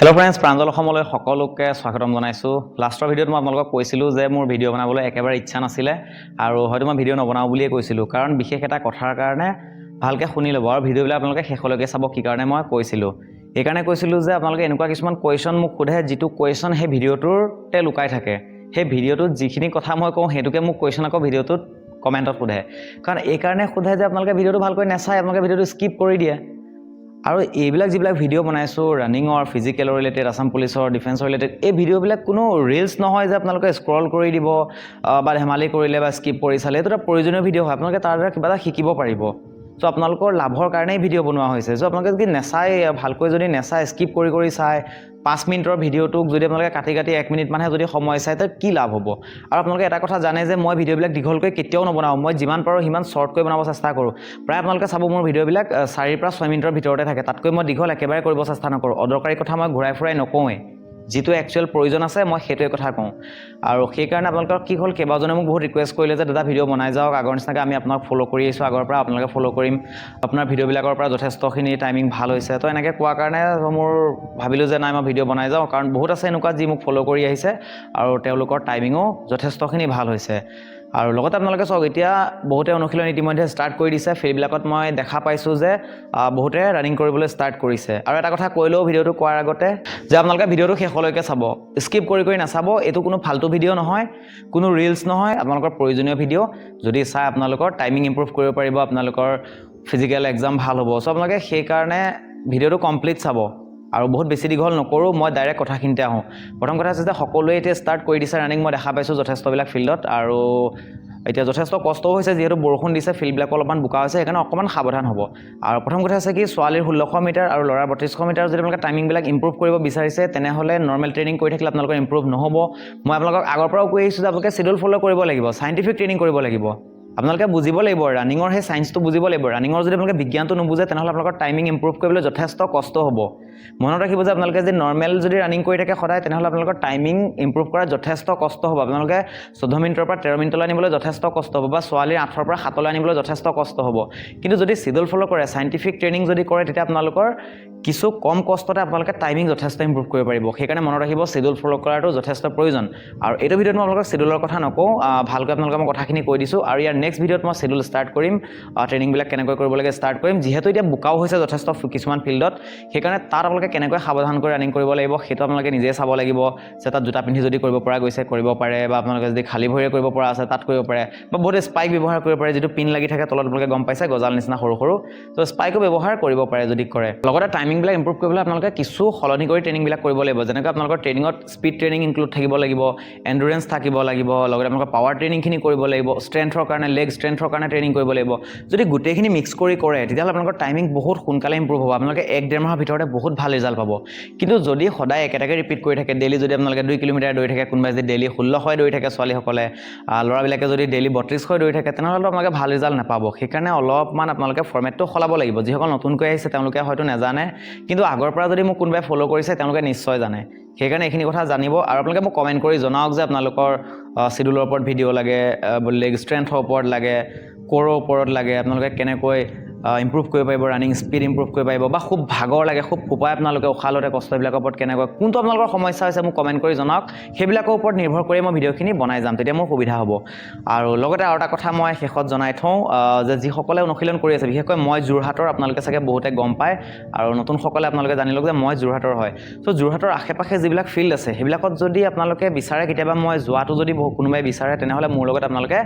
Hello' friends, Pranjal অসমলৈ সকলোকে স্বাগতম জনাইছোঁ। লাষ্টৰ ভিডিঅ'ত মই আপোনালোকক কৈছিলোঁ যে মোৰ ভিডিঅ' বনাবলৈ একেবাৰে ইচ্ছা নাছিলে আৰু হয়তো মই ভিডিঅ' নবনাওঁ বুলিয়ে কৈছিলোঁ, কাৰণ বিশেষ এটা কথাৰ কাৰণে ভালকৈ শুনি ল'ব আৰু ভিডিঅ'বিলাক আপোনালোকে শেষলৈকে চাব। কি কাৰণে মই কৈছিলোঁ, এইকাৰণে কৈছিলোঁ যে আপোনালোকে এনেকুৱা কিছুমান কুৱেশ্যন মোক সোধে, যিটো কুৱেশ্যন সেই ভিডিঅ'টোতে লুকাই থাকে। সেই ভিডিঅ'টোত যিখিনি কথা মই কওঁ সেইটোকে মোক কুৱেশ্যন আকৌ ভিডিঅ'টোত কমেণ্টত সোধে। কাৰণ এইকাৰণে সোধে যে আপোনালোকে ভিডিঅ'টো ভালকৈ নাচায়, আপোনালোকে ভিডিঅ'টো স্কিপ কৰি দিয়ে। আৰু এইবিলাক যিবিলাক ভিডিঅ' বনাইছোঁ ৰানিঙৰ, ফিজিকেলৰ ৰিলেটেড, আছাম পুলিচৰ, ডিফেন্সৰ ৰিলেটেড, এই ভিডিঅ'বিলাক কোনো ৰিলছ নহয় যে আপোনালোকে স্ক্ৰল কৰি দিব বা ধেমালি কৰিলে বা স্কিপ কৰি চালে। এইটো এটা প্ৰয়োজনীয় ভিডিঅ' হয়, আপোনালোকে তাৰ দ্বাৰা কিবা এটা শিকিব পাৰিব। চ' আপোনালোকৰ লাভৰ কাৰণেই ভিডিঅ' বনোৱা হৈছে। চ' আপোনালোকে যদি নেচায়, ভালকৈ যদি নেচায়, স্কিপ কৰি চায়, 5 মিনিটৰ ভিডিঅ'টোক যদি আপোনালোকে কাটি 1 মিনিটমানহে যদি সময় চায়, তেতিয়া কি লাভ হ'ব? আৰু আপোনালোকে এটা কথা জানে যে মই ভিডিঅ'বিলাক দীঘলকৈ কেতিয়াও নবনাওঁ, মই যিমান পাৰোঁ সিমান শ্বৰ্টকৈ বনাব চেষ্টা কৰোঁ। প্ৰায় আপোনালোকে চাব মোৰ ভিডিঅ'বিলাক 4 পৰা 6 মিনিটৰ ভিতৰতে থাকে, তাতকৈ মই দীঘল একেবাৰে কৰিব চেষ্টা নকৰোঁ। অদৰকাৰী কথা মই ঘূৰাই ফুৰাই নকওঁৱেই, যিটো একচুৱেল প্ৰয়োজন আছে মই সেইটোৱে কথা কওঁ। আৰু সেইকাৰণে আপোনালোকৰ কি হ'ল, কেইবাজনে মোক বহুত ৰিকুৱেষ্ট কৰিলে যে দাদা ভিডিঅ' বনাই যাওক, আগৰ নিচিনাকৈ আমি আপোনাক ফ'ল' কৰি আহিছোঁ, আগৰ পৰা আপোনালোকে ফ'ল' কৰিম, আপোনাৰ ভিডিঅ'বিলাকৰ পৰা যথেষ্টখিনি টাইমিং ভাল হৈছে। তো এনেকৈ কোৱাৰ কাৰণে মোৰ ভাবিলোঁ যে নাই, মই ভিডিঅ' বনাই যাওঁ, কাৰণ বহুত আছে এনেকুৱা যি মোক ফ'ল' কৰি আহিছে আৰু তেওঁলোকৰ টাইমিঙো যথেষ্টখিনি ভাল হৈছে। আৰু লগতে আপোনালোকে চাওক, এতিয়া বহুতে অনুশীলন ইতিমধ্যে ষ্টাৰ্ট কৰি দিছে। ফিল্ডবিলাকত মই দেখা পাইছোঁ যে বহুতে ৰানিং কৰিবলৈ ষ্টাৰ্ট কৰিছে। আৰু এটা কথা কৈ লওঁ ভিডিঅ'টো কোৱাৰ আগতে, যে আপোনালোকে ভিডিঅ'টো শেষলৈকে চাব, স্কিপ কৰি নাচাব। এইটো কোনো ফাল্টু ভিডিঅ' নহয়, কোনো ৰিলছ নহয়, আপোনালোকৰ প্ৰয়োজনীয় ভিডিঅ'। যদি চাই আপোনালোকৰ টাইমিং ইম্প্ৰুভ কৰিব পাৰিব, আপোনালোকৰ ফিজিকেল এক্সাম ভাল হ'ব। চ' আপোনালোকে সেইকাৰণে ভিডিঅ'টো কমপ্লিট চাব। আৰু বহুত বেছি দীঘল নকৰোঁ, মই ডাইৰেক্ট কথাখিনিতে আহোঁ। প্ৰথম কথা হৈছে যে সকলোৱে এতিয়া ষ্টাৰ্ট কৰি দিছে ৰানিং, মই দেখা পাইছোঁ যথেষ্টবিলাক ফিল্ডত। আৰু এতিয়া যথেষ্ট কষ্টও হৈছে, যিহেতু বৰষুণ দিছে, ফিল্ডবিলাক অলপমান বোকা হৈছে, সেইকাৰণে অকণমান সাৱধান হ'ব। আৰু প্ৰথম কথা হৈছে কি, ছোৱালীৰ 1600 মিটাৰ আৰু ল'ৰাৰ 3200 মিটাৰ যদি আপোনালোকে টাইমিংবিলাক ইম্প্ৰুভ কৰিব বিচাৰিছে, তেনেহ'লে নৰ্মেল ট্ৰেইনিং কৰি থাকিলে আপোনালোকৰ ইম্প্ৰুভ নহ'ব। মই আপোনালোকক আগৰ পৰাও কৈ আহিছোঁ যে আপোনালোকে চিডিউল ফ'ল' কৰিব লাগিব, চাইণ্টিফিক ট্ৰেইনিং কৰিব লাগিব। আপোনালোকে বুজিব লাগিব, ৰানিঙৰ সেই চায়েন্সটো বুজিব লাগিব। ৰানিঙৰ যদি আপোনালোকে বিজ্ঞানটো নুবুজে, তেনেহ'লে আপোনালোকৰ টাইমিং ইম্প্ৰুভ কৰিবলৈ যথেষ্ট কষ্ট হ'ব। মনত ৰাখিব যে আপোনালোকে যদি নৰ্মেল যদি ৰানিং কৰি থাকে সদায়, তেনেহ'লে আপোনালোকৰ টাইমিং ইম্প্ৰুভ কৰাত যথেষ্ট কষ্ট হ'ব। আপোনালোকে 14 মিনিটৰ পৰা 13 মিনিটলৈ আনিবলৈ যথেষ্ট কষ্ট হ'ব, বা ছোৱালীৰ 8ৰ পৰা 7লৈ আনিবলৈ যথেষ্ট কষ্ট হ'ব। কিন্তু যদি চিডিউল ফ'ল' কৰে, চাইণ্টিফিক ট্ৰেইনিং যদি কৰে, তেতিয়া আপোনালোকৰ কিছু কম কষ্টতে আপোনালোকে টাইমিং যথেষ্ট ইম্প্ৰুভ কৰিব পাৰিব। সেইকাৰণে মনত ৰাখিব, চিডিউল ফ'ল' কৰাটো যথেষ্ট প্ৰয়োজন। আৰু এইটো ভিডিঅ'ত মই আপোনালোকক চিডিউলৰ কথা নকওঁ, ভালকৈ আপোনালোকে মই কথাখিনি কৈ দিছোঁ। আৰু ইয়াৰ নেক্সট ভিডিঅ'ত মই চিডিউল ষ্টাৰ্ট কৰিম, ট্ৰেইনিংবিলাক কেনেকৈ কৰিব লাগে ষ্টাৰ্ট কৰিম। যিহেতু এতিয়া বোকাও হৈছে যথেষ্ট কিছুমান ফিল্ডত, সেইকাৰণে তাত আপোনালোকে কেনেকৈ সাৱধান কৰি ৰানিং কৰিব লাগিব সেইটো আপোনালোকে নিজে চাব লাগিব। যে তাত জোতা পিন্ধি যদি কৰিব পৰা গৈছে কৰিব পাৰে, বা আপোনালোকে যদি খালী ভৰিৰে কৰিব পৰা আছে তাত কৰিব পাৰে, বা বহুতে স্পাইক ব্যৱহাৰ কৰিব পাৰে, যিটো পিন লাগি থাকে তলত, আপোনালোকে গম পাইছে, গজাল নিচিনা সৰু সৰু। ত' স্পাইকো ব্যৱহাৰ কৰিব পাৰে যদি কৰে। লগতে টাইমিংবিলাক ইম্প্ৰুভ কৰিবলৈ আপোনালোকে কিছু সলনি কৰি ট্ৰেইনিংবিলাক কৰিব লাগিব। যেনেকৈ আপোনালোকৰ ট্ৰেইনিঙত স্পীড ট্ৰেইনিং ইনক্লুড থাকিব লাগিব, এণ্ডুৰেঞ্চ থাকিব লাগিব, লগতে আপোনালোকৰ পাৱাৰ ট্ৰেইনিংখিনি কৰিব লাগিব, ষ্ট্ৰেংথৰ কাৰণে, লেগ ষ্ট্ৰেংথৰ কাৰণে ট্ৰেইনিং কৰিব লাগিব। যদি গোটেইখিনি মিক্স কৰি কৰে, তেতিয়াহ'লে আপোনালোকৰ টাইমিং বহুত সোনকালে ইম্প্ৰুভ হ'ব। আপোনালোকে 1-1.5 মাহৰ ভিতৰতে বহুত ভাল ৰিজাল্ট পাব। কিন্তু যদি সদায় একেটাকে ৰিপিট কৰি থাকে, ডেইলি যদি আপোনালোকে 2 কিলোমিটাৰ দৌৰি থাকে, কোনোবাই যদি ডেইলি 1600 দৌৰি থাকে ছোৱালীসকলে, ল'ৰাবিলাকে যদি ডেইলি 3200 দৌৰি থাকে, তেনেহ'লে আপোনালোকে ভাল ৰিজাল্ট নাপাব। সেইকাৰণে অলপমান আপোনালোকে ফৰ্মেটটো সলাব লাগিব। যিসকল নতুনকৈ আহিছে তেওঁলোকে হয়তো নাজানে, কিন্তু আগৰ পৰা যদি মোক কোনোবাই ফ'ল' কৰিছে তেওঁলোকে নিশ্চয় জানে। সেইকাৰণে এইখিনি কথা জানিব। আৰু আপোনালোকে মোক কমেণ্ট কৰি জনাওক যে আপোনালোকৰ চিডিউলৰ ওপৰত ভিডিঅ' লাগে, লেগ ষ্ট্ৰেংথৰ ওপৰত লাগে, ক'ৰৰ ওপৰত লাগে, আপোনালোকে কেনেকৈ ইম্প্ৰুভ কৰিব পাৰিব, ৰানিং স্পীড ইম্প্ৰুভ কৰিব পাৰিব, বা খুব ভাগৰ লাগে, খুব ফোপাই আপোনালোকে উশাহ লওঁতে কষ্ট, এইবিলাকৰ ওপৰত কেনেকৈ, কোনটো আপোনালোকৰ সমস্যা হৈছে মোক কমেণ্ট কৰি জনাওক। সেইবিলাকৰ ওপৰত নিৰ্ভৰ কৰি মই ভিডিঅ'খিনি বনাই যাম, তেতিয়া মোৰ সুবিধা হ'ব। আৰু লগতে আৰু এটা কথা মই শেষত জনাই থওঁ, যে যিসকলে অনুশীলন কৰি আছে, বিশেষকৈ মই যোৰহাটৰ, আপোনালোকে চাগে বহুতে গম পায়, আৰু নতুনসকলে আপোনালোকে জানি লওক যে মই যোৰহাটৰ হয়। চ' যোৰহাটৰ আশে-পাশে যিবিলাক ফিল্ড আছে, সেইবিলাকত যদি আপোনালোকে বিচাৰে, কেতিয়াবা মই যোৱাটো যদি কোনোবাই বিচাৰে, তেনেহ'লে মোৰ লগত আপোনালোকে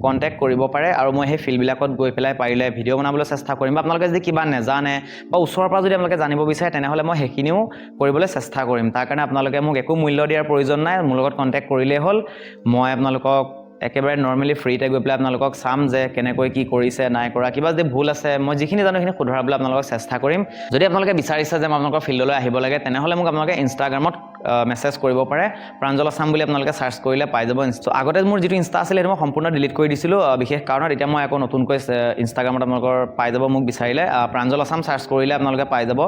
কণ্টেক্ট কৰিব পাৰে। আৰু মই সেই ফিল্ডবিলাকত গৈ পেলাই পাৰিলে ভিডিঅ' বনাবলৈ চেষ্টা কৰিম। বা আপোনালোকে যদি কিবা নাজানে বা ওচৰৰ পৰা যদি আপোনালোকে জানিব বিচাৰে, তেনেহ'লে মই সেইখিনিও কৰিবলৈ চেষ্টা কৰিম। তাৰ কাৰণে আপোনালোকে মোক একো মূল্য দিয়াৰ প্ৰয়োজন নাই, মোৰ লগত কণ্টেক্ট কৰিলেই হ'ল। মই আপোনালোকক একেবাৰে নৰ্মেলি ফ্ৰীতে গৈ পেলাই আপোনালোকক চাম যে কেনেকৈ কি কৰিছে, নাই কৰা, কিবা যদি ভুল আছে, মই যিখিনি জানো সেইখিনি শুধৰাবলৈ আপোনালোকক চেষ্টা কৰিম। যদি আপোনালোকে বিচাৰিছে যে মই আপোনালোকৰ ফিল্ডলৈ আহিব লাগে, তেনেহ'লে মোক আপোনালোকে ইনষ্টাগ্ৰামত মেছেজ কৰিব পাৰে। প্ৰাঞ্জল আছাম বুলি আপোনালোকে চাৰ্চ কৰিলে পাই যাব। আগতে মোৰ যিটো ইনষ্টা আছিলে সেইটো মই সম্পূৰ্ণ ডিলিট কৰি দিছিলোঁ বিশেষ কাৰণত। এতিয়া মই আকৌ নতুনকৈ ইনষ্টাগ্ৰামত আপোনালোকৰ পাই যাব মোক বিচাৰিলে। প্ৰাঞ্জল আছাম চাৰ্চ কৰিলে আপোনালোকে পাই যাব।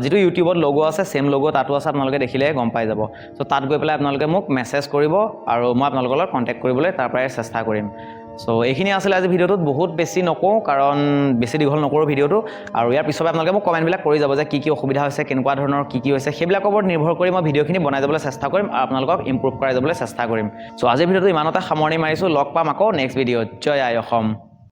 যিটো ইউটিউবত লগো আছে, ছেম লগো তাতো আছে, আপোনালোকে দেখিলে গম পাই যাব। চ' তাত গৈ পেলাই আপোনালোকে মোক মেছেজ কৰিব, আৰু মই আপোনালোকৰ লগত কণ্টেক্ট কৰিবলৈ তাৰ পৰাই চেষ্টা কৰিম। সো এইখিনি আছিলে আজি ভিডিওটোত বহুত বেছি নকওঁ কাৰণ বেছি দীঘল নকৰোঁ ভিডিওটো আৰু ইয়াৰ পিছতে আপোনালোকে মোক কমেণ্টবিলাক কৰি যাব যে কি অসুবিধা হৈছে কেনেকুৱা ধৰণৰ কি হৈছে সেইবিলাকৰ ওপৰত নিৰ্ভৰ কৰি মই ভিডিঅ'খিনি বনাই যাবলৈ চেষ্টা কৰিম আৰু আপোনালোকক ইমপ্ৰুভ কৰাই যাবলৈ চেষ্টা কৰিম সো আজিৰ ভিডিওটো ইমানতে সামৰণি মাৰিছোঁ লগ পাম আকৌ নেক্সট ভিডিঅ'ত জয় আই অসম